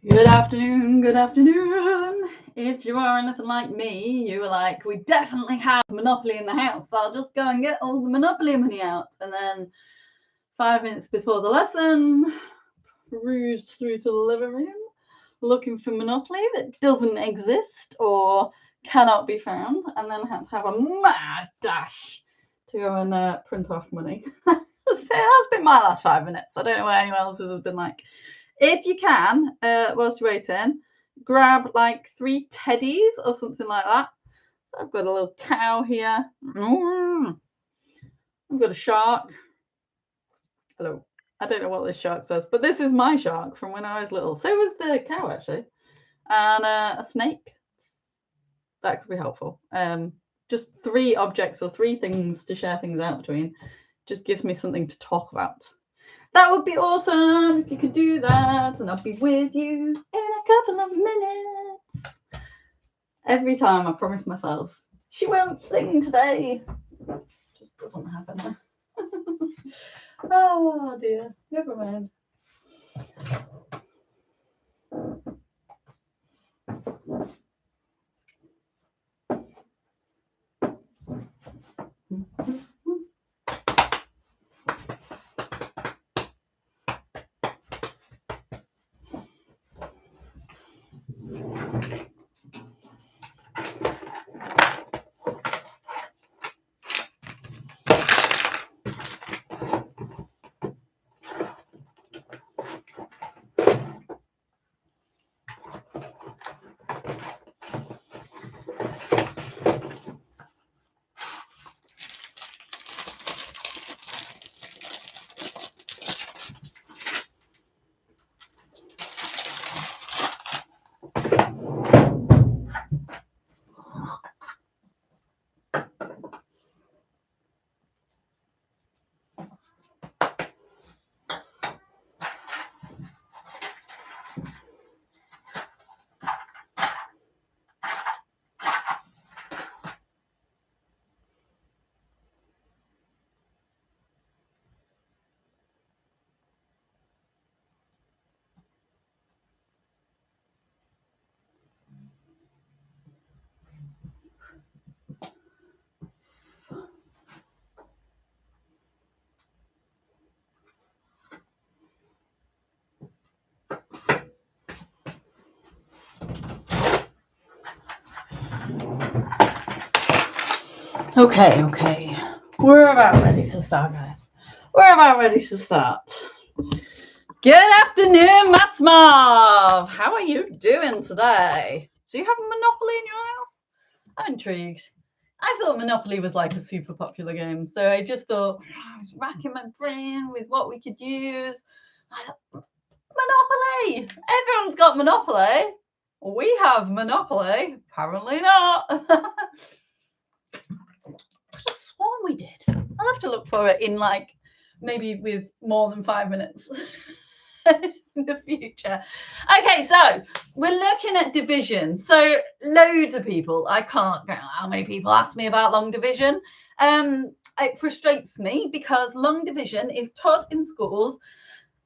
Good afternoon, good afternoon. If you are anything like me, you were like, we definitely have Monopoly in the house. So I'll just go and get all the Monopoly money out. And then 5 minutes before the lesson, perused through to the living room looking for Monopoly that doesn't exist or cannot be found. And then had to have a mad dash to go and print off money. That's been my last 5 minutes. I don't know what anyone else's has been like. If you can, whilst you're waiting, grab like 3 teddies or something like that. So I've got a little cow here. I've got a shark. Hello. I don't know what this shark says, but this is my shark from when I was little. So was the cow, actually. And a snake. That could be helpful. Just 3 objects or 3 things to share things out between. Just gives me something to talk about. That would be awesome if you could do that, and I'll be with you in a couple of minutes. Every time I promise myself, she won't sing today. Just doesn't happen. Oh dear, never mind. Okay. We're about ready to start, guys. We're about ready to start. Good afternoon, Matt Marv. How are you doing today? Do you have a Monopoly in your house? I'm intrigued. I thought Monopoly was like a super popular game, so I just thought I was racking my brain with what we could use. Monopoly! Everyone's got Monopoly. We have Monopoly. Apparently not. I just sworn we did. I'll have to look for it in like maybe with more than 5 minutes in the future. Okay, so we're looking at division. So loads of people, I can't know how many people ask me about long division. It frustrates me because long division is taught in schools.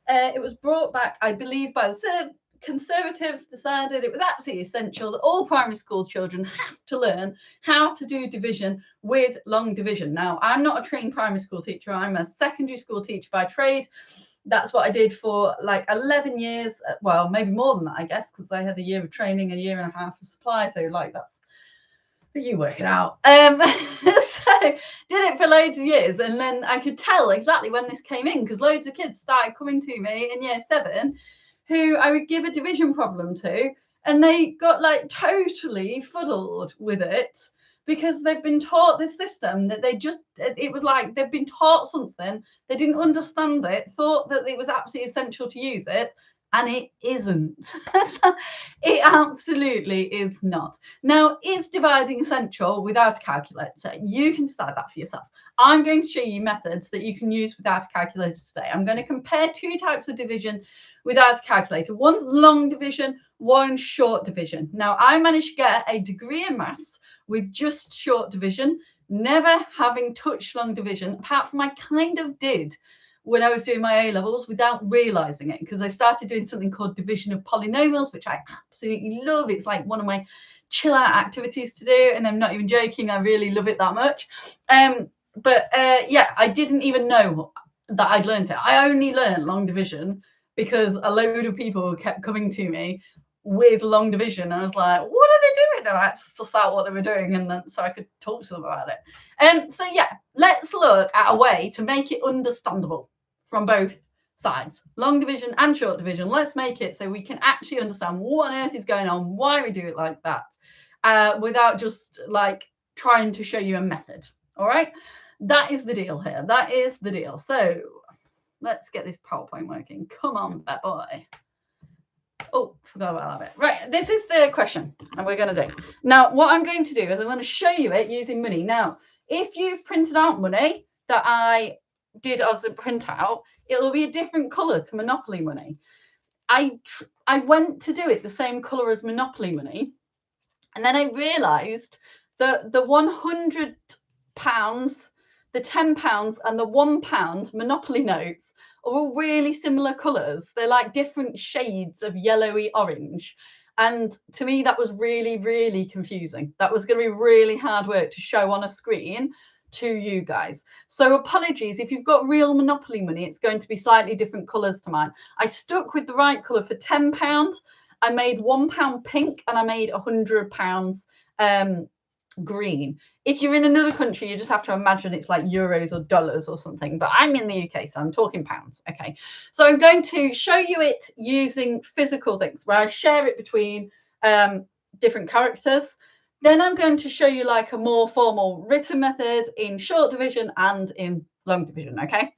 It was brought back, I believe, by the Conservatives decided it was absolutely essential that all primary school children have to learn how to do division with long division. Now, I'm not a trained primary school teacher. I'm a secondary school teacher by trade. That's what I did for like 11 years. Well, maybe more than that, I guess, because I had a year of training, a year and a half of supply. So like that's, you work it out. So did it for loads of years. And then I could tell exactly when this came in because loads of kids started coming to me in year 7 who I would give a division problem to, and they got like totally fuddled with it because they've been taught this system that it was like they've been taught something, they didn't understand it, thought that it was absolutely essential to use it, and it isn't. It absolutely is not. Now, is dividing essential without a calculator? You can decide that for yourself. I'm going to show you methods that you can use without a calculator today. I'm going to compare 2 types of division without a calculator. One's long division, one's short division. Now, I managed to get a degree in maths with just short division, never having touched long division, apart from I kind of did when I was doing my A-levels without realizing it, because I started doing something called division of polynomials, which I absolutely love. It's like one of my chill out activities to do, and I'm not even joking, I really love it that much. Yeah, I didn't even know that I'd learned it. I only learned long division because a load of people kept coming to me with long division. I was like, what are they doing? And I had to suss out what they were doing, and then so I could talk to them about it. So yeah, let's look at a way to make it understandable from both sides, long division and short division. Let's make it so we can actually understand what on earth is going on, why we do it like that, without just like trying to show you a method. All right, that is the deal here. That is the deal. So let's get this PowerPoint working. Come on, bad boy. Oh, forgot about that bit. Right, this is the question, and we're going to do. Now, what I'm going to do is I'm going to show you it using money. Now, if you've printed out money that I did as a printout, it will be a different colour to Monopoly money. I went to do it the same colour as Monopoly money, and then I realised that the £100, the £10, and the £1 Monopoly notes are all really similar colours. They're like different shades of yellowy orange. And to me, that was really, really confusing. That was going to be really hard work to show on a screen to you guys. So apologies, if you've got real Monopoly money, it's going to be slightly different colours to mine. I stuck with the right colour for £10. I made £1 pink, and I made £100 green. If you're in another country, you just have to imagine it's like euros or dollars or something, but I'm in the UK, so I'm talking pounds. Okay, so I'm going to show you it using physical things where I share it between different characters. Then I'm going to show you like a more formal written method in short division and in long division. Okay,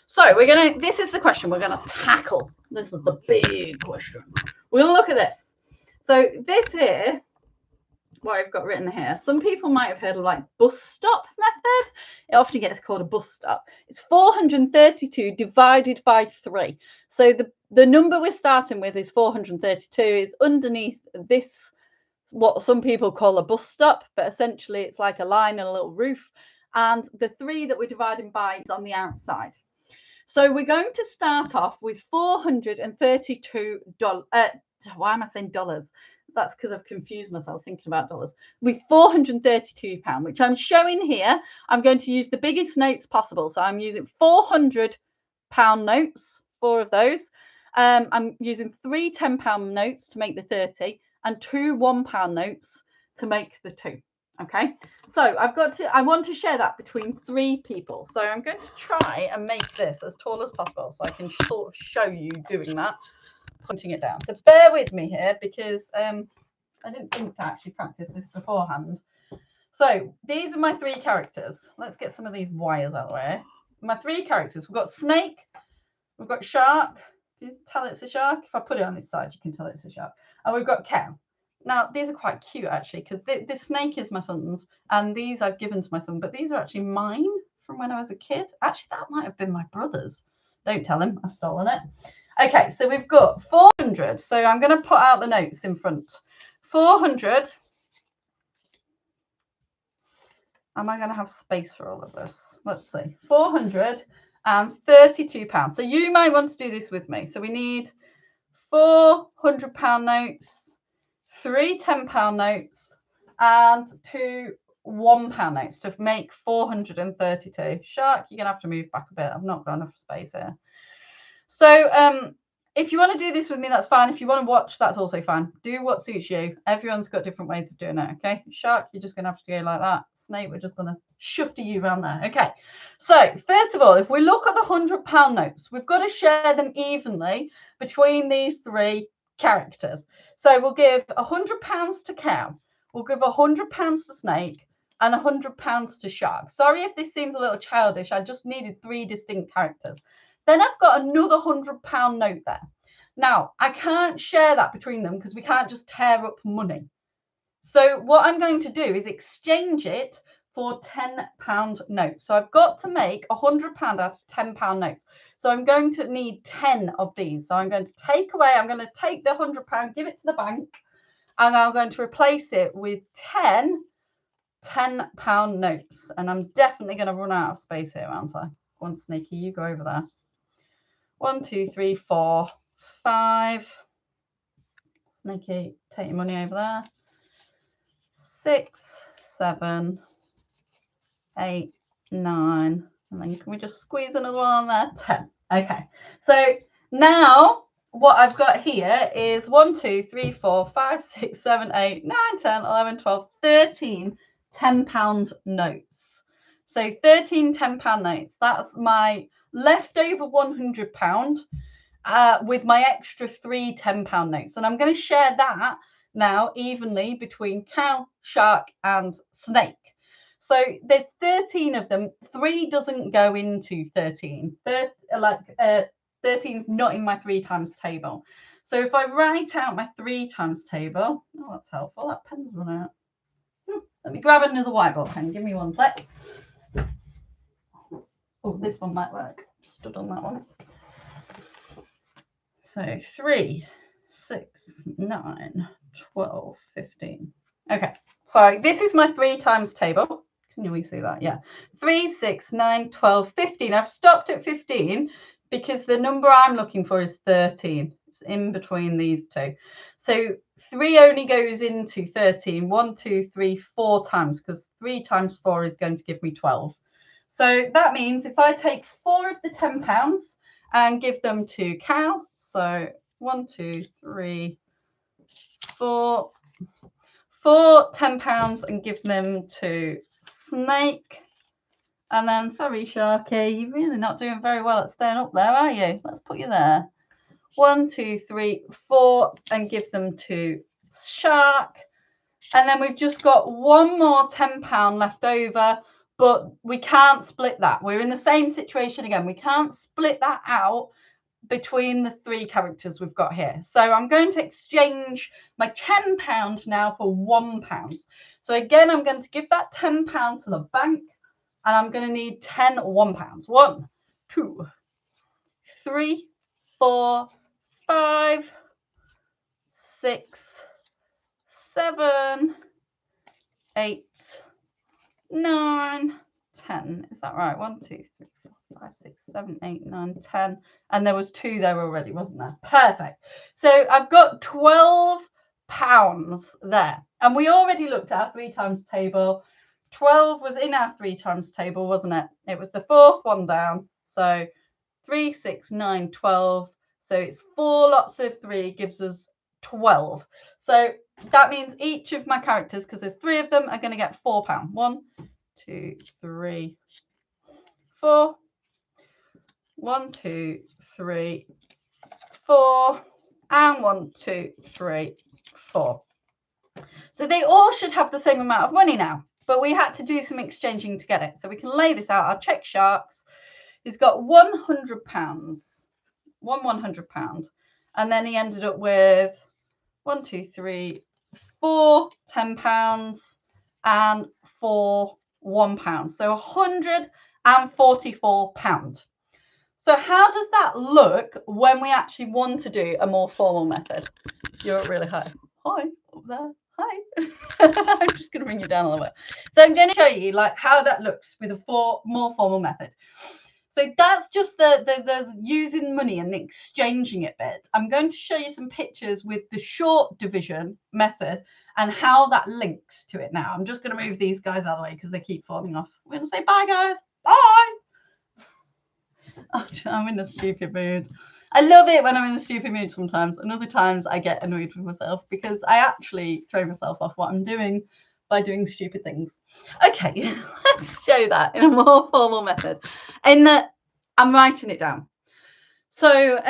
so this is the question we're going to tackle. This is the big question. We're going to look at this. So this here, what I've got written here, some people might have heard of like bus stop method. It often gets called a bus stop. It's 432 divided by 3. So the number we're starting with is 432. It's underneath this, what some people call a bus stop, but essentially it's like a line and a little roof. And the 3 that we're dividing by is on the outside. So we're going to start off with $432. Why am I saying dollars? That's because I've confused myself thinking about dollars. With £432, which I'm showing here, I'm going to use the biggest notes possible. So I'm using £400 notes, 4 of those. I'm using 3 £10 notes to make the 30 and 2 £1 notes to make the 2. Okay, so I want to share that between 3 people. So I'm going to try and make this as tall as possible so I can sort of show you doing that, pointing it down. So bear with me here because I didn't think to actually practice this beforehand. So these are my 3 characters. Let's get some of these wires out of the way. My 3 characters. We've got snake, we've got shark. Can you tell it's a shark? If I put it on this side, you can tell it's a shark. And we've got cow. Now, these are quite cute, actually, because this snake is my son's, and these I've given to my son, but these are actually mine from when I was a kid. Actually, that might have been my brother's. Don't tell him I've stolen it. Okay, so we've got 400. So I'm going to put out the notes in front. 400. Am I going to have space for all of this? Let's see. £432. So you might want to do this with me. So we need 4 £100 notes, 3 £10 notes, and 2 £1 notes to make 432. Shark, you're going to have to move back a bit. I've not got enough space here. So if you want to do this with me, that's fine. If you want to watch, that's also fine. Do what suits you. Everyone's got different ways of doing it, okay? Shark, you're just going to have to go like that. Snake, we're just going to shove to you around there. Okay, so first of all, if we look at the £100 notes, we've got to share them evenly between these 3 characters. So we'll give £100 to cow, we'll give £100 to snake, and £100 to shark. Sorry if this seems a little childish. I just needed 3 distinct characters. Then I've got another £100 note there. Now, I can't share that between them because we can't just tear up money. So what I'm going to do is exchange it for £10 notes. So I've got to make £100 out of £10 notes. So I'm going to need 10 of these. So I'm going to take the £100, give it to the bank, and I'm going to replace it with 10 £10 notes. And I'm definitely going to run out of space here, aren't I? Go on, Sneaky, you go over there. 1, 2, 3, 4, 5. Sneaky, take your money over there. 6, 7, 8, 9. And then can we just squeeze another one on there? 10. Okay. So now what I've got here is 1, 2, 3, 4, 5, 6, 7, 8, 9, 10, 11, 12, 13 £10 notes. So 13 £10 notes. That's my leftover £100 with my extra 3 £10 notes. And I'm going to share that now evenly between cow, shark, and snake. So there's 13 of them. 3 doesn't go into 13. 13 is not in my 3 times table. So if I write out my 3 times table, oh, that's helpful. That pen's run out. Let me grab another whiteboard pen. Give me one sec. Oh, this one might work. Stood on that one. So 3, 6, 9, 12, 15. Okay, so this is my 3 times table. Can we see that? Yeah. 3, 6, 9, 12, 15. I've stopped at 15 because the number I'm looking for is 13. It's in between these two. So 3 only goes into 13. 1, 2, 3, 4 times, because 3 times 4 is going to give me 12. So that means if I take 4 of the £10 and give them to cow, so 1, 2, 3, 4, 4 £10 and give them to snake. And then, sorry, Sharky, you're really not doing very well at staying up there, are you? Let's put you there. 1, 2, 3, 4 and give them to shark. And then we've just got one more £10 left over, but we can't split that. We're in the same situation again. We can't split that out between the 3 characters we've got here. So I'm going to exchange my £10 now for £1. So again, I'm going to give that £10 to the bank, and I'm going to need 10 £1. 1, 2, 3, 4, 5, 6, 7, 8, 9, 10. Is that right? 1, 2, 3, 4, 5, 6, 7, 8, 9, 10. And there was 2 there already, wasn't there? Perfect. So I've got £12 there. And we already looked at our 3 times table. 12 was in our 3 times table, wasn't it? It was the 4th one down. So 3, 6, 9, 12. So it's 4 lots of 3 gives us 12. So that means each of my characters, because there's 3 of them, are going to get £4. 1, 2, 3, 4. 1, 2, 3, 4. And 1, 2, 3, 4. So they all should have the same amount of money now, but we had to do some exchanging to get it. So we can lay this out. I'll check Sharks. He's got £100. One £100. And then he ended up with 1, 2, 3, 4 £10 and 4 £1. So £144. So how does that look when we actually want to do a more formal method? You're up really high. Hi, up there. Hi. I'm just going to bring you down a little bit. So I'm going to show you like how that looks with a more formal method. So that's just the using money and the exchanging it bit. I'm going to show you some pictures with the short division method and how that links to it now. I'm just going to move these guys out of the way because they keep falling off. We're going to say bye, guys. Bye. Oh, I'm in a stupid mood. I love it when I'm in a stupid mood sometimes. And other times I get annoyed with myself because I actually throw myself off what I'm doing by doing stupid things. Okay, let's show that in a more formal method. In that I'm writing it down. So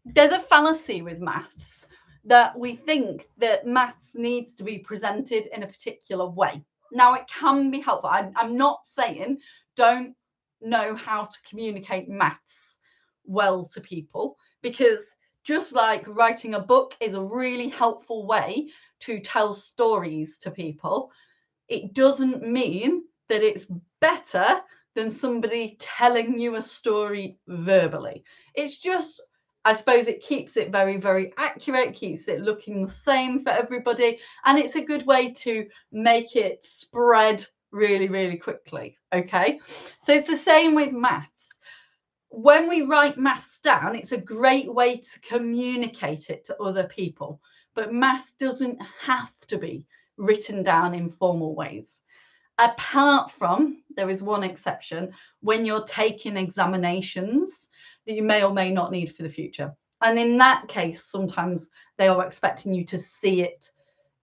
there's a fallacy with maths that we think that maths needs to be presented in a particular way. Now, it can be helpful. I'm not saying don't know how to communicate maths well to people, because just like writing a book is a really helpful way to tell stories to people, it doesn't mean that it's better than somebody telling you a story verbally. It's just, I suppose it keeps it very, very accurate, keeps it looking the same for everybody. And it's a good way to make it spread really, really quickly. Okay, so it's the same with maths. when we write maths down, it's a great way to communicate it to other people. But maths doesn't have to be written down in formal ways. Apart from, there is one exception, when you're taking examinations that you may or may not need for the future. And in that case, sometimes they are expecting you to see it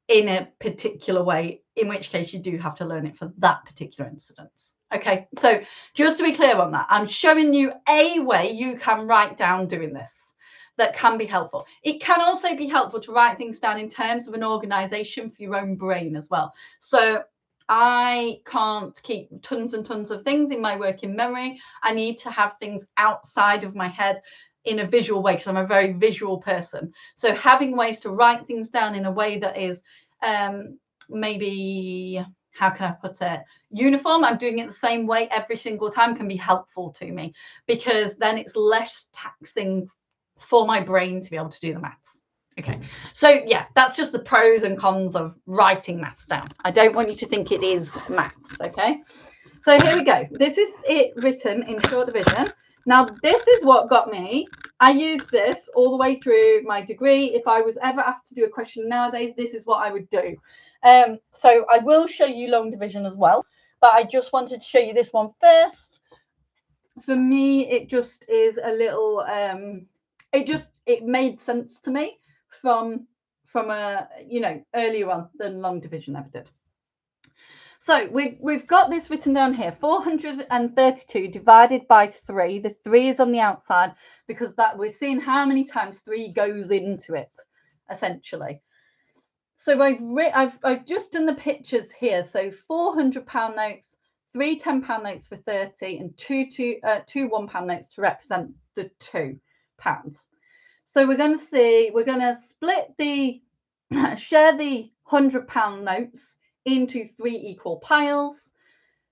in a particular way, in which case you do have to learn it for that particular incidence. Okay, so just to be clear on that, I'm showing you a way you can write down doing this that can be helpful. It can also be helpful to write things down in terms of an organization for your own brain as well. So I can't keep tons and tons of things in my working memory. I need to have things outside of my head in a visual way because I'm a very visual person. So having ways to write things down in a way that is maybe, how can I put it, uniform, I'm doing it the same way every single time, can be helpful to me, because then it's less taxing for my brain to be able to do the maths. Okay, so yeah, that's just the pros and cons of writing maths down. I don't want you to think it is maths. Okay, so here we go. This is it written in short division. Now, this is what got me. I used this all the way through my degree. If I was ever asked to do a question nowadays, this is what I would do. So I will show you long division as well, but I just wanted to show you this one first. For me, it just is a little, it made sense to me from a, earlier on than long division ever did. So we've got this written down here, 432 divided by 3. The 3 is on the outside because that we're seeing how many times 3 goes into it, essentially. So I've just done the pictures here. So 400 £1 notes, 3 £10 notes for 30, and two £1 notes to represent the £2. So we're going to split share the £100 notes into 3 equal piles.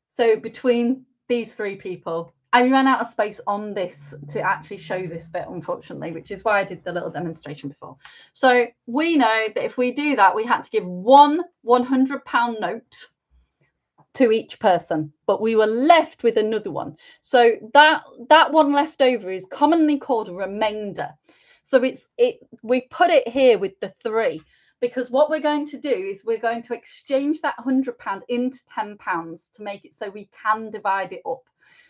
So between these 3 people, I ran out of space on this to actually show this bit, unfortunately, which is why I did the little demonstration before. So we know that if we do that, we had to give one £100 note to each person, but we were left with another one. So that one left over is commonly called a remainder. So we put it here with the 3. Because what we're going to do is we're going to exchange that £100 into £10 to make it so we can divide it up.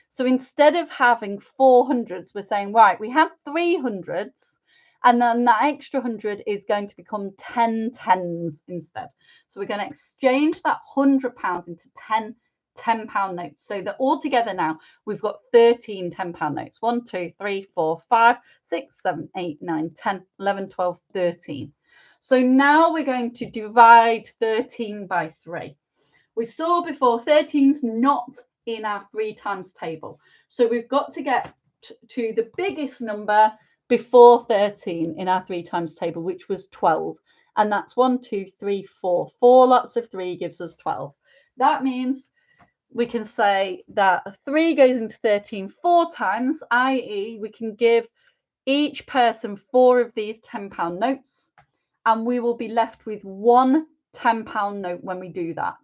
So instead of having 400s, we're saying, right, we have 300s, and then that extra 100 is going to become 10 10s instead. So we're going to exchange that £100 into 10 £10 notes, so that altogether now we've got 13 £10 notes. 1, 2, 3, 4, 5, 6, 7, 8, 9, 10, 11, 12, 13. So now we're going to divide 13 by 3. We saw before 13's not in our 3 times table. So we've got to get to the biggest number before 13 in our 3 times table, which was 12. And that's 1, 2, 3, 4. 4 lots of 3 gives us 12. That means we can say that 3 goes into 13 4 times, i.e. we can give each person 4 of these £10 notes. And we will be left with one £10 note when we do that.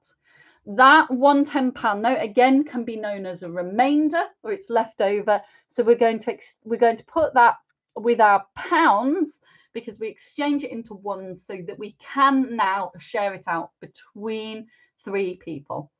That one £10 note again can be known as a remainder, or it's left over. So we're going to put that with our pounds, because we exchange it into ones so that we can now share it out between 3 people.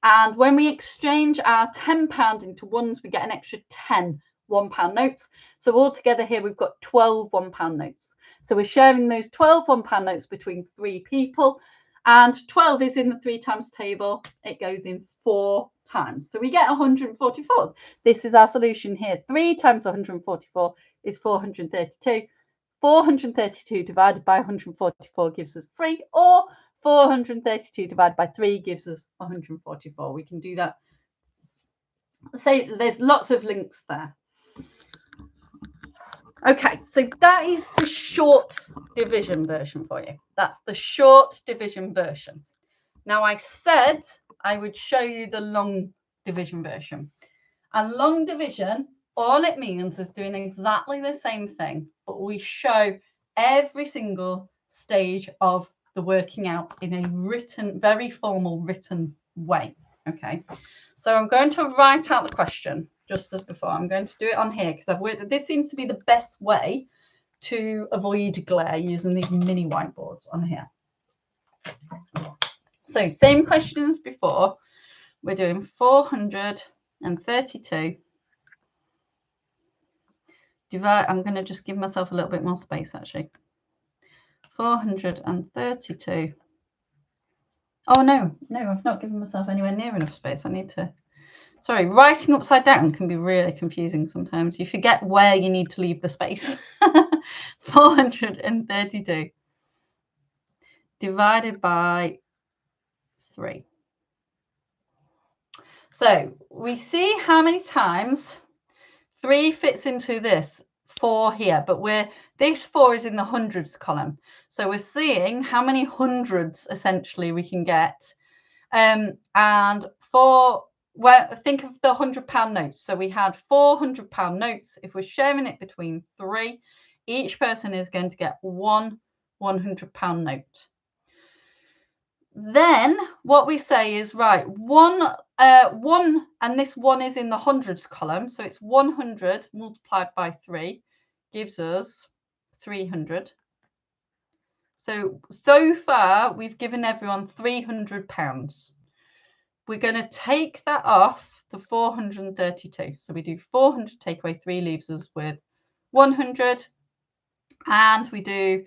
And when we exchange our £10 into ones, we get an extra 10 £1 notes. So altogether here we've got 12 £1 notes. So we're sharing those 12 £1 notes between 3 people, and 12 is in the 3 times table. It goes in 4 times. So we get 144. This is our solution here. 3 times 144 is 432. 432 divided by 144 gives us 3, or 432 divided by 3 gives us 144. We can do that. So there's lots of links there. Okay, so that is the short division version for you. That's the short division version. Now, I said I would show you the long division version. And long division, all it means is doing exactly the same thing, but we show every single stage of the working out in a written, very formal written way. Okay, so I'm going to write out the question just as before. I'm going to do it on here because I've worked. This seems to be the best way to avoid glare using these mini whiteboards on here. So same question as before. We're doing 432 divide. I'm going to just give myself a little bit more space actually. 432. Oh no, I've not given myself anywhere near enough space. I need to. Sorry, writing upside down can be really confusing sometimes. You forget where you need to leave the space. 432 divided by 3. So we see how many times 3 fits into this 4 here, but this 4 is in the hundreds column. So we're seeing how many hundreds essentially we can get. And think of the £100 notes. So we had £400 notes. If we're sharing it between 3, each person is going to get one £100 note. Then what we say is, right, one, and this 1 is in the hundreds column. So it's 100 multiplied by 3 gives us 300. So far, we've given everyone £300. We're going to take that off the 432. So we do 400 take away 3 leaves us with 100. And we do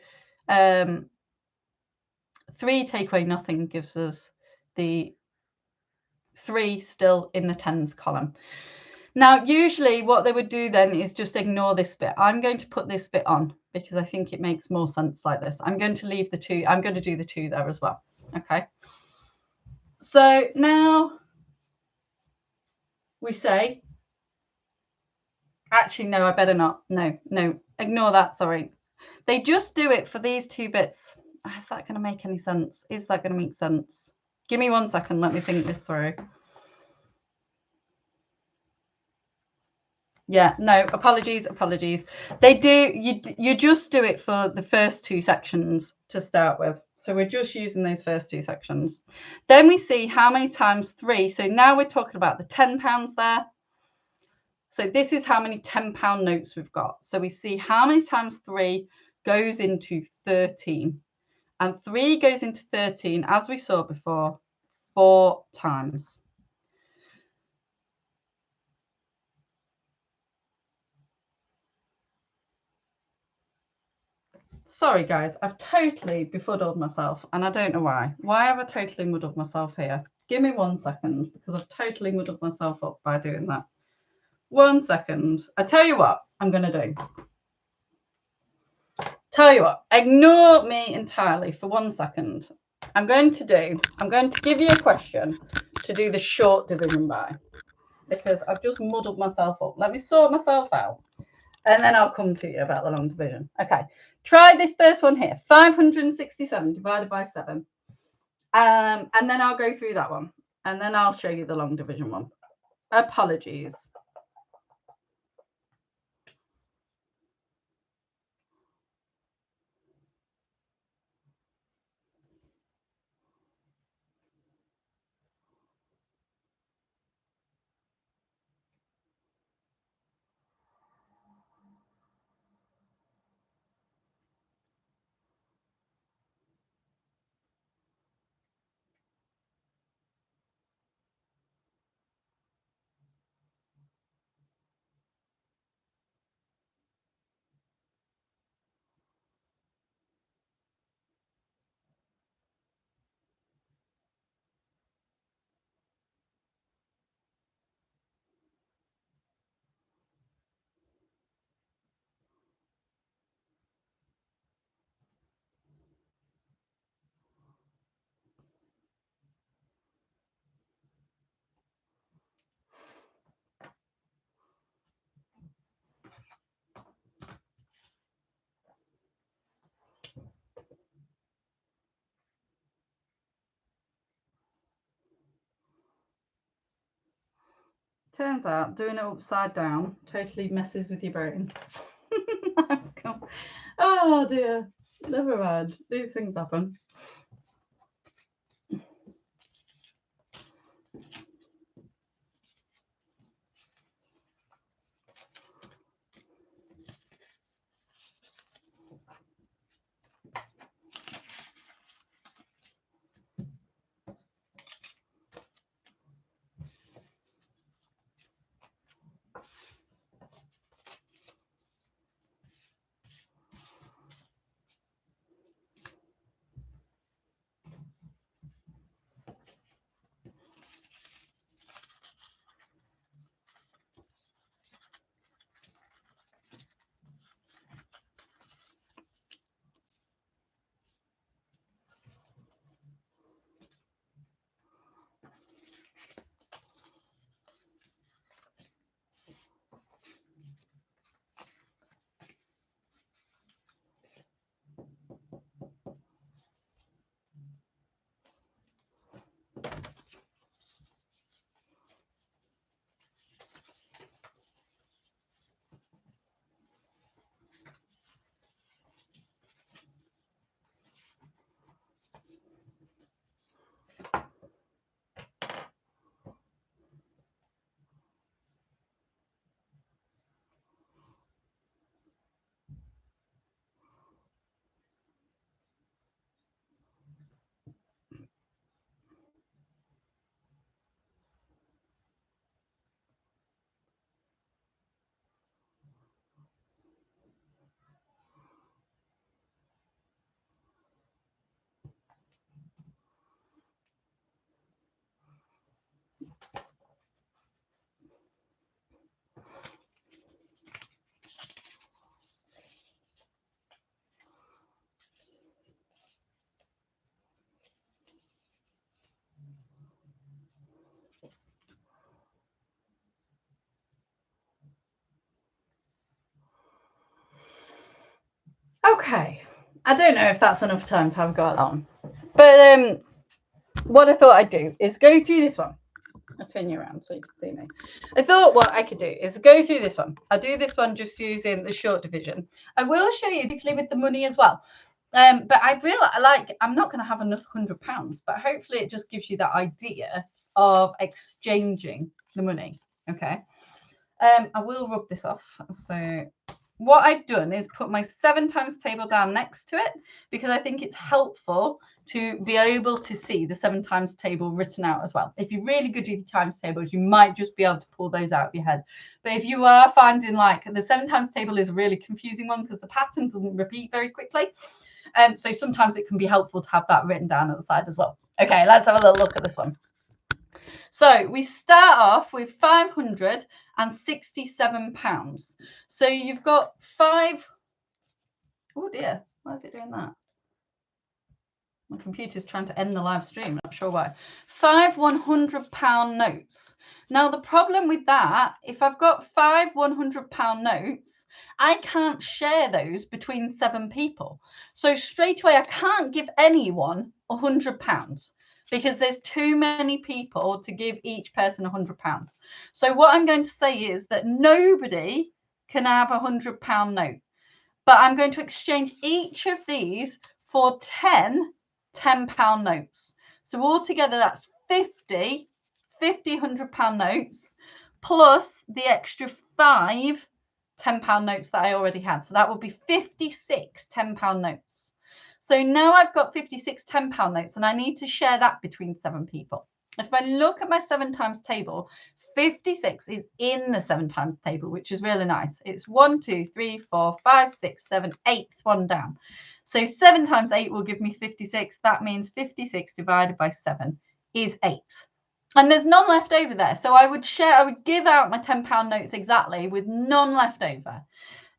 3 take away nothing gives us the 3 still in the tens column. Now, usually what they would do then is just ignore this bit. I'm going to put this bit on because I think it makes more sense like this. I'm going to leave the 2. I'm going to do the 2 there as well. Okay. So now we say, actually, no, I better not. No, ignore that. Sorry. They just do it for these 2 bits. Is that going to make any sense? Is that going to make sense? Give me 1 second. Let me think this through. Yeah, no, apologies. They do, you just do it for the first 2 sections to start with. So we're just using those first 2 sections. Then we see how many times 3. So now we're talking about the £10 there. So this is how many £10 notes we've got. So we see how many times 3 goes into 13. And 3 goes into 13, as we saw before, 4 times. Sorry, guys, I've totally befuddled myself, and I don't know why. Why have I totally muddled myself here? Give me 1 second, because I've totally muddled myself up by doing that. 1 second. I tell you what I'm going to do. Tell you what, ignore me entirely for 1 second. I'm going to give you a question to do the short division by, because I've just muddled myself up. Let me sort myself out, and then I'll come to you about the long division. Okay, try this first one here. 567 divided by 7. And then I'll go through that one, and then I'll show you the long division one. Apologies. Turns out doing it upside down totally messes with your brain. Oh dear, never mind. These things happen. Okay, I don't know if that's enough time to have a go at that one, but what I thought I'd do is go through this one. I'll turn you around so you can see me. I thought what I could do is go through this one. I'll do this one just using the short division. I will show you briefly with the money as well. But I realize, I'm not going to have enough £100, but hopefully it just gives you that idea of exchanging the money. Okay. I will rub this off. So what I've done is put my 7 times table down next to it because I think it's helpful to be able to see the 7 times table written out as well. If you're really good with times tables, you might just be able to pull those out of your head. But if you are finding like the 7 times table is a really confusing one because the pattern doesn't repeat very quickly. So sometimes it can be helpful to have that written down at the side as well. Okay, let's have a little look at this one. So we start off with £567. So you've got oh dear, why is it doing that? My computer's trying to end the live stream, not sure why. 5 £100 notes. Now the problem with that, if I've got 5 £100 notes, I can't share those between 7 people. So straight away, I can't give anyone £100 because there's too many people to give each person £100. So what I'm going to say is that nobody can have a £100 note, but I'm going to exchange each of these for 10 £10 notes. So altogether, that's 50 £100 notes plus the extra 5 £10 notes that I already had. So that would be 56 £10 notes. So now I've got 56 £10 notes and I need to share that between 7 people. If I look at my 7 times table, 56 is in the 7 times table, which is really nice. It's 1, 2, 3, 4, 5, 6, 7, 8th one down. So 7 times 8 will give me 56. That means 56 divided by 7 is 8. And there's none left over there. So I would give out my £10 notes exactly with none left over.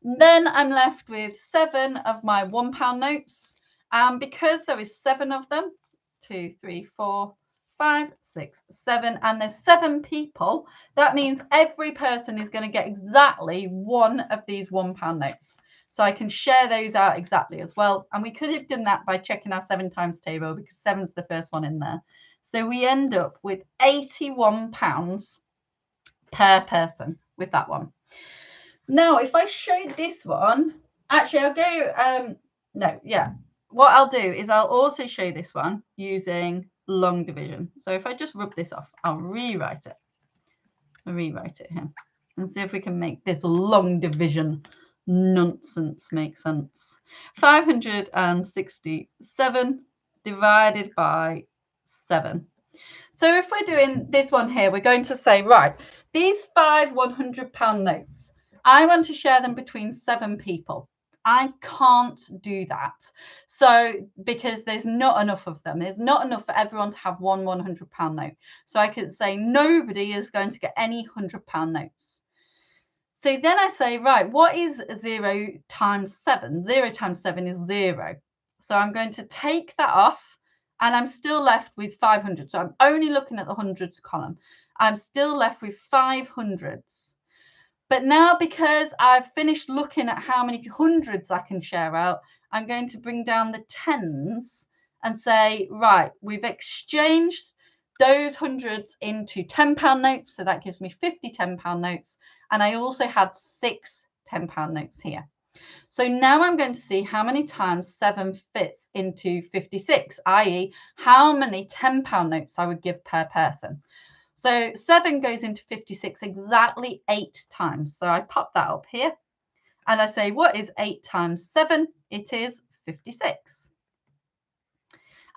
Then I'm left with 7 of my £1 notes. And because there is 7 of them, 2, 3, 4, 5, 6, 7, and there's 7 people, that means every person is going to get exactly 1 of these £1 notes. So I can share those out exactly as well. And we could have done that by checking our 7 times table because 7's the first one in there. So we end up with £81 per person with that one. Now, if I show this one, actually, I'll go, what I'll do is I'll also show this one using long division. So if I just rub this off, I'll rewrite it. I'll rewrite it here and see if we can make this long division nonsense make sense. 567 divided by 7. So if we're doing this one here, we're going to say, right, these 5 £100 notes, I want to share them between 7 people. I can't do that. So because there's not enough of them, there's not enough for everyone to have one £100 note. So I could say nobody is going to get any £100 notes. So then I say, right, what is 0 times 7? 0 times 7 is 0. So I'm going to take that off and I'm still left with 500. So I'm only looking at the hundreds column. I'm still left with 500s. But now because I've finished looking at how many hundreds I can share out, I'm going to bring down the tens and say, right, we've exchanged those hundreds into £10 notes. So that gives me 50 £10 notes. And I also had 6 £10 notes here. So now I'm going to see how many times 7 fits into 56, i.e. how many £10 notes I would give per person. So 7 goes into 56 exactly 8 times. So I pop that up here and I say, what is 8 times 7? It is 56.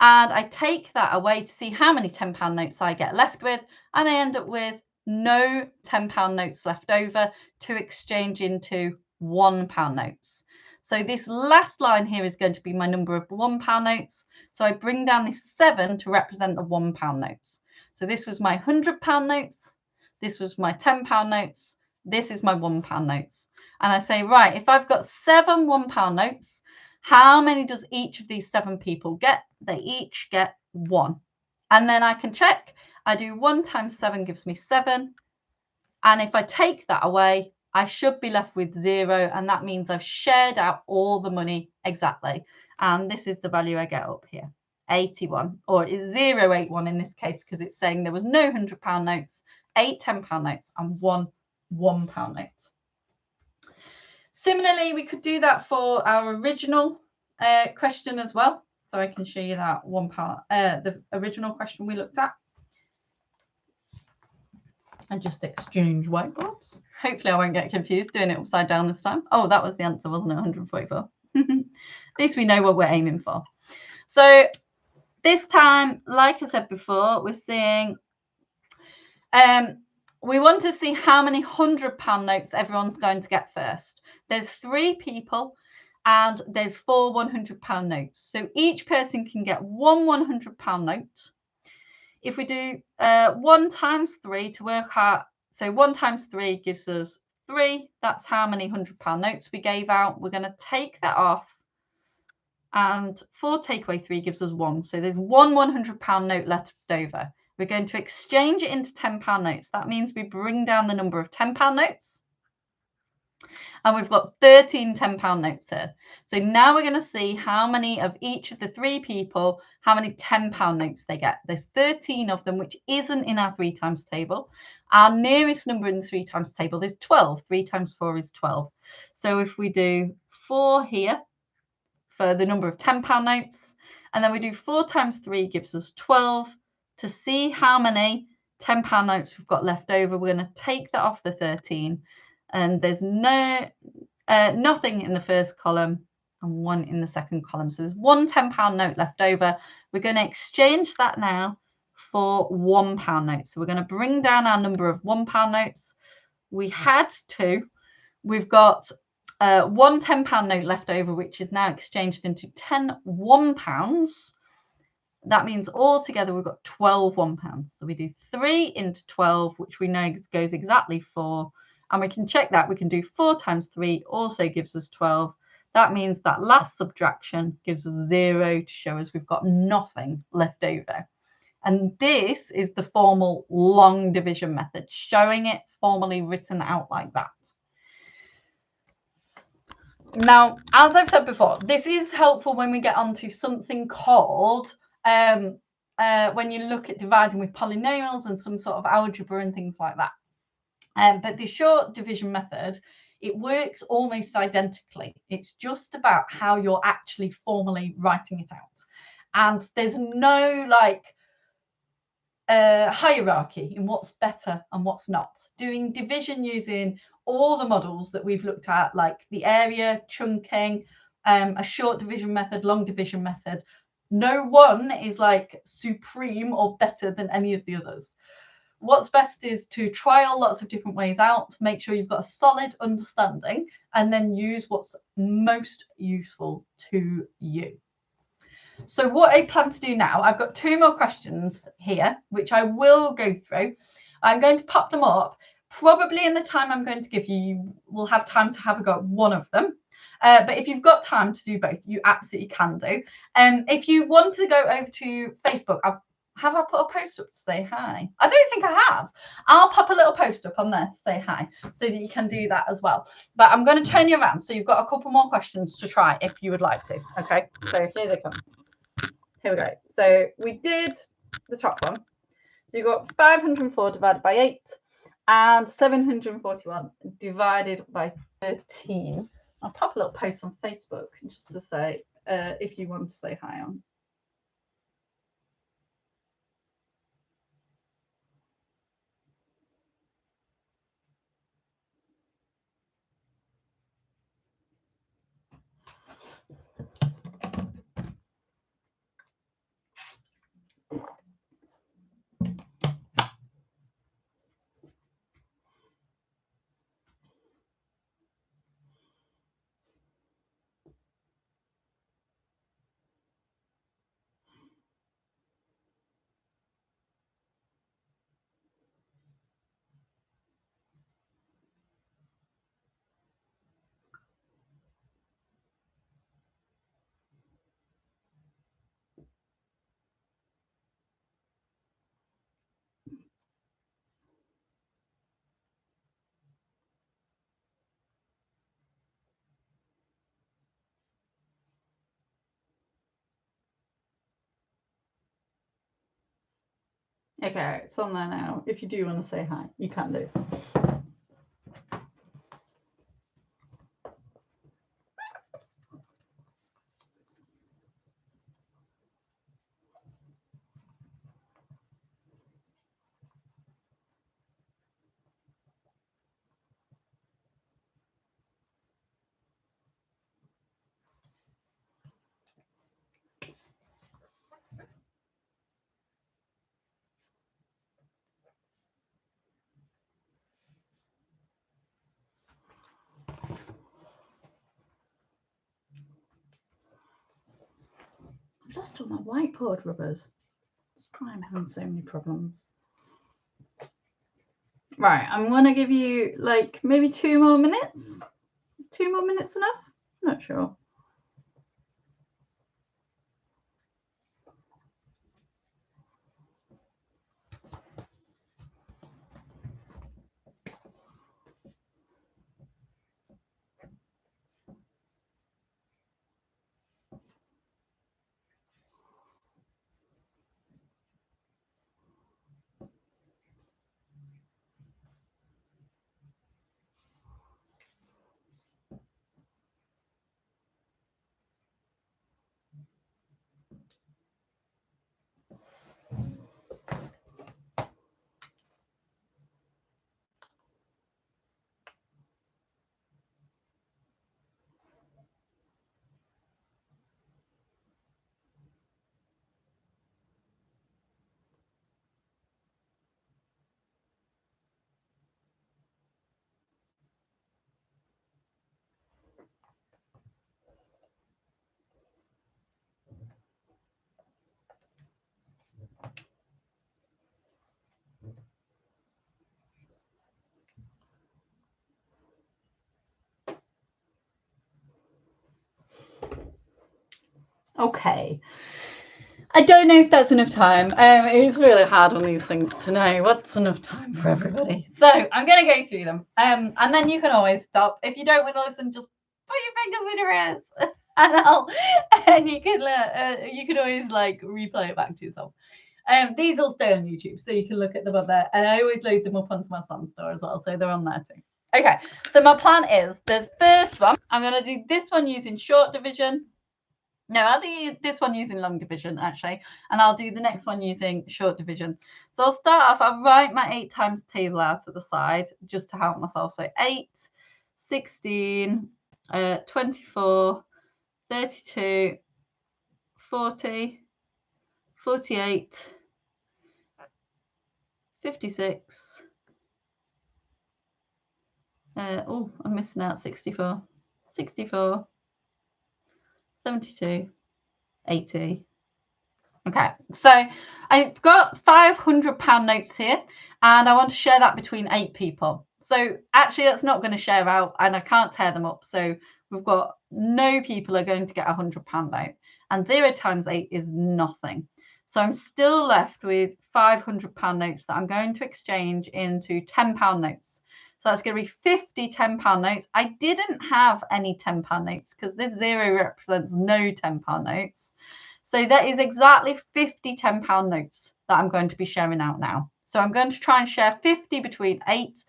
And I take that away to see how many £10 notes I get left with. And I end up with no £10 notes left over to exchange into £1 notes. So this last line here is going to be my number of £1 notes. So I bring down this 7 to represent the £1 notes. So this was my £100 notes. This was my £10 notes. This is my £1 notes. And I say, right, if I've got 7 £1 notes, how many does each of these 7 people get? They each get 1. And then I can check. I do 1 times 7 gives me 7. And if I take that away, I should be left with 0, and that means I've shared out all the money exactly. And this is the value I get up here, 81, or it's 081 in this case, because it's saying there was no £100 notes, 8 £10 notes, and 1 £1 note. Similarly, we could do that for our original question as well. So I can show you that the original question we looked at. And just exchange whiteboards. Hopefully I won't get confused doing it upside down this time. Oh, that was the answer, wasn't it? 144. At least we know what we're aiming for. So this time, like I said before, we're seeing, we want to see how many £100 notes everyone's going to get first. There's 3 people and there's 4 £100 notes. So each person can get one £100 note. If we do 1 times 3 to work out, so 1 times 3 gives us 3. That's how many £100 notes we gave out. We're going to take that off. And 4 take away 3 gives us 1. So there's one £100 note left over. We're going to exchange it into £10 notes. That means we bring down the number of £10 notes. And we've got 13 £10 notes here. So now we're going to see how many of each of the 3 people, how many £10 notes they get. There's 13 of them, which isn't in our 3 times table. Our nearest number in the 3 times table is 12. 3 times 4 is 12. So if we do 4 here for the number of £10 notes, and then we do 4 times 3 gives us 12. To see how many £10 notes we've got left over, we're going to take that off the 13. And there's nothing in the first column and 1 in the second column. So there's one £10 note left over. We're going to exchange that now for £1 notes. So we're going to bring down our number of £1 notes. We had 2. We've got one £10 note left over, which is now exchanged into 10 £1. That means altogether we've got 12 £1. So we do 3 into 12, which we know goes exactly 4. And we can check that. We can do 4 times 3 also gives us 12. That means that last subtraction gives us 0 to show us we've got nothing left over. And this is the formal long division method, showing it formally written out like that. Now, as I've said before, this is helpful when we get onto something called, when you look at dividing with polynomials and some sort of algebra and things like that. But the short division method, it works almost identically. It's just about how you're actually formally writing it out. And there's no hierarchy in what's better and what's not. Doing division using all the models that we've looked at, like the area, chunking, a short division method, long division method, no one is like supreme or better than any of the others. What's best is to trial lots of different ways out, make sure you've got a solid understanding, and then use what's most useful to you. So what I plan to do now, I've got 2 more questions here, which I will go through. I'm going to pop them up. Probably in the time I'm going to give you, you will have time to have a go at one of them. But if you've got time to do both, you absolutely can do. If you want to go over to Facebook, have I put a post up to say hi? I don't think I have. I'll pop a little post up on there to say hi so that you can do that as well. But I'm going to turn you around. So you've got a couple more questions to try if you would like to. Okay, so here they come. Here we go. So we did the top one. So you've got 504 divided by 8 and 741 divided by 13. I'll pop a little post on Facebook just to say if you want to say hi on. Okay, it's on there now. If you do want to say hi, you can do. I've lost all my whiteboard rubbers. That's why I'm having so many problems. Right, I'm going to give you like maybe 2 more minutes. Is 2 more minutes enough? I'm not sure. Okay. I don't know if that's enough time. It's really hard on these things to know what's enough time for everybody. So I'm going to go through them. And then you can always stop. If you don't want to listen, just put your fingers in your ears and you can always like replay it back to yourself. These will stay on YouTube, so you can look at them up there. And I always load them up onto my Slam store as well, so they're on there too. Okay, so my plan is the first one, I'm going to do this one using short division. No, I'll do this one using long division, actually, and I'll do the next one using short division. So I'll start off, I'll write my 8 times table out at the side just to help myself. So 8, 16, 24, 32, 40, 48, 56. Oh, I'm missing out 64, 64, 72, 80. Okay, so I've got £500 notes here and I want to share that between 8 people. So actually that's not going to share out and I can't tear them up. So we've got no people are going to get £100 note and 0 times 8 is nothing. So I'm still left with £500 notes that I'm going to exchange into £10 notes. So that's going to be 50 £10 notes. I didn't have any £10 notes because this 0 represents no £10 notes. So that is exactly 50 £10 notes that I'm going to be sharing out now. So I'm going to try and share 50 between 8.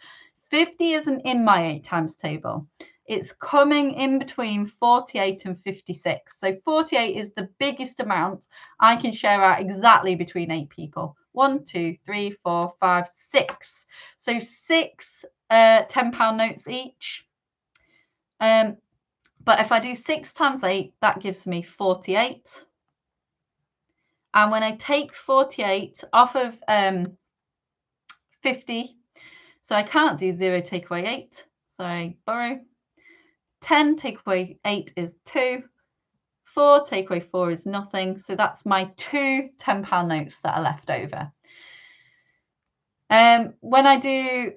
50 isn't in my 8 times table. It's coming in between 48 and 56. So 48 is the biggest amount I can share out exactly between 8 people. 1, 2, 3, 4, 5, 6. So 6 £10 notes each. But if I do 6 times 8, that gives me 48. And when I take 48 off of 50, so I can't do 0 take away 8. So I borrow. 10 take away 8 is 2. 4 take away 4 is nothing. So that's my 2 £10 notes that are left over. When I do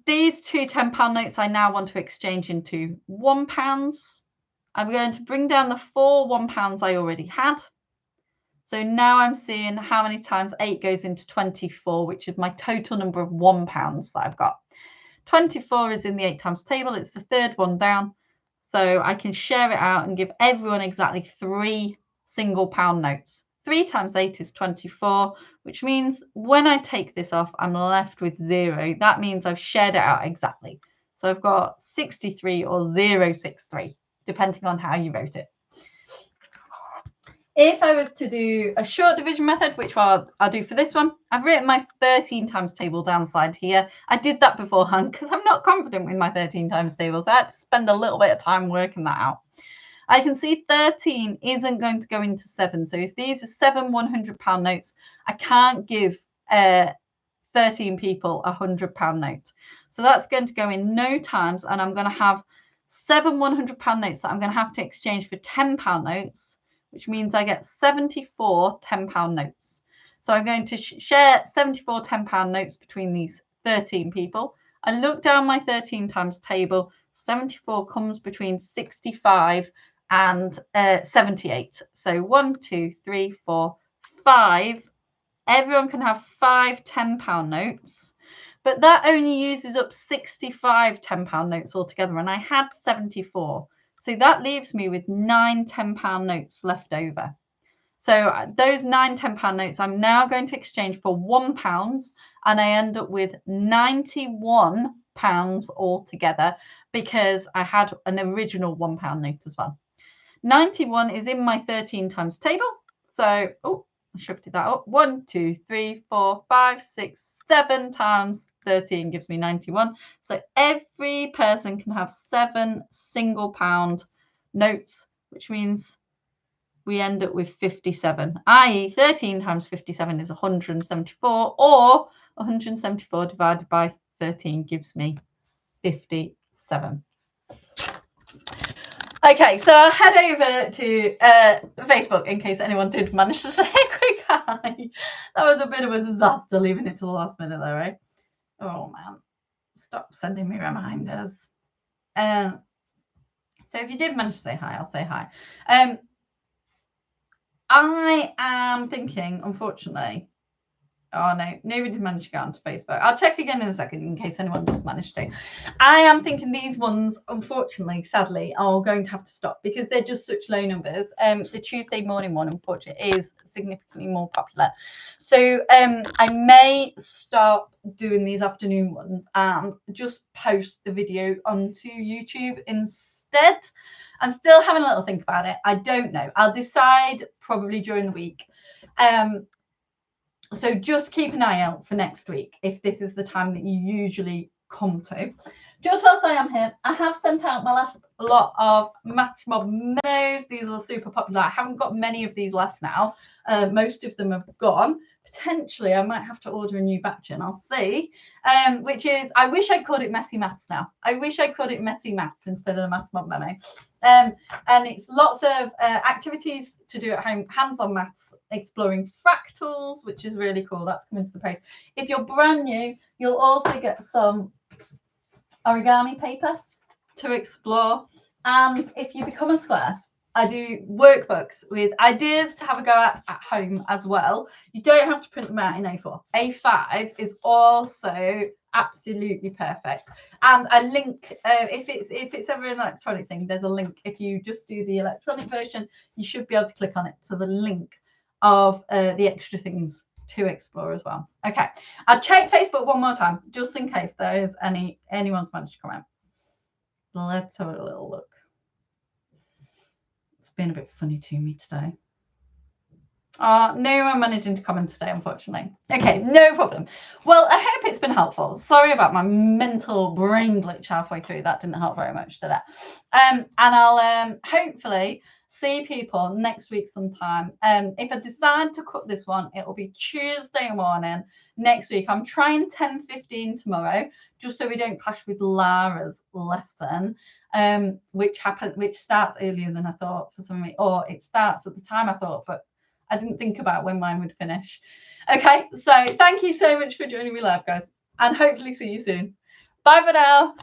these 2 £10 notes, I now want to exchange into £1. I'm going to bring down the 4 £1 I already had. So now I'm seeing how many times 8 goes into 24, which is my total number of £1 that I've got. 24 is in the 8 times table. It's the third one down. So I can share it out and give everyone exactly 3 single pound notes. 3 times 8 is 24, which means when I take this off, I'm left with 0. That means I've shared it out exactly. So I've got 63 or 063, depending on how you wrote it. If I was to do a short division method, which I'll do for this one, I've written my 13 times table downside here. I did that beforehand because I'm not confident with my 13 times tables. I had to spend a little bit of time working that out. I can see 13 isn't going to go into 7. So if these are 7 £100 notes, I can't give 13 people a £100 note. So that's going to go in no times, and I'm going to have 7 £100 notes that I'm going to have to exchange for £10 notes, which means I get 74 £10 notes. So I'm going to share 74 £10 notes between these 13 people. I look down my 13 times table. 74 comes between 65 and 78. So 1, 2, 3, 4, 5. Everyone can have 5 £10 notes, but that only uses up 65 £10 notes altogether, and I had 74. So that leaves me with 9 £10 notes left over. So those 9 £10 notes I'm now going to exchange for £1, and I end up with £91 altogether because I had an original £1 note as well. 91 is in my 13 times table. So, I shifted that up. 1, 2, 3, 4, 5, 6, 7 times 13 gives me 91. So every person can have 7 £1 notes, which means we end up with 57, i.e. 13 times 57 is 174, or 174 divided by 13 gives me 57. Okay, so I'll head over to Facebook in case anyone did manage to say a quick hi. That was a bit of a disaster leaving it to the last minute though, right? Oh man, stop sending me reminders. So if you did manage to say hi, I'll say hi. I am thinking, unfortunately, oh no, nobody managed to get onto Facebook. I'll check again in a second in case anyone does manage to. I am thinking these ones, unfortunately, sadly, are going to have to stop because they're just such low numbers. The Tuesday morning one, unfortunately, is significantly more popular. So I may stop doing these afternoon ones and just post the video onto YouTube instead. I'm still having a little think about it. I don't know. I'll decide probably during the week. So just keep an eye out for next week if this is the time that you usually come to. Just whilst I am here, I have sent out my last lot of Maths Mob memos. These are super popular. I haven't got many of these left now. Most of them have gone. Potentially, I might have to order a new batch and I'll see. Which is, I wish I called it Messy Maths now. I wish I called it Messy Maths instead of the Maths Mob memo. And it's lots of activities to do at home, hands-on maths, exploring fractals, which is really cool. That's coming to the post. If you're brand new, you'll also get some origami paper to explore. And if you become a square, I do workbooks with ideas to have a go at home as well. You don't have to print them out in A4. A5 is also absolutely perfect. And I link, if it's ever an electronic thing, there's a link. If you just do the electronic version, you should be able to click on it to the link of the extra things to explore as well. Okay, I'll check Facebook one more time just in case there is anyone's managed to come out. Let's have a little look. It's been a bit funny to me today. No one managing to comment today, unfortunately. Okay, no problem. Well, I hope it's been helpful. Sorry about my mental brain glitch halfway through. That didn't help very much, did it? And I'll hopefully see people next week sometime. If I decide to cut this one, it will be Tuesday morning next week. I'm trying 10:15 tomorrow, just so we don't clash with Lara's lesson. Which starts earlier than I thought for some reason, or it starts at the time I thought, but I didn't think about when mine would finish. Okay, so thank you so much for joining me live, guys, and hopefully see you soon. Bye for now.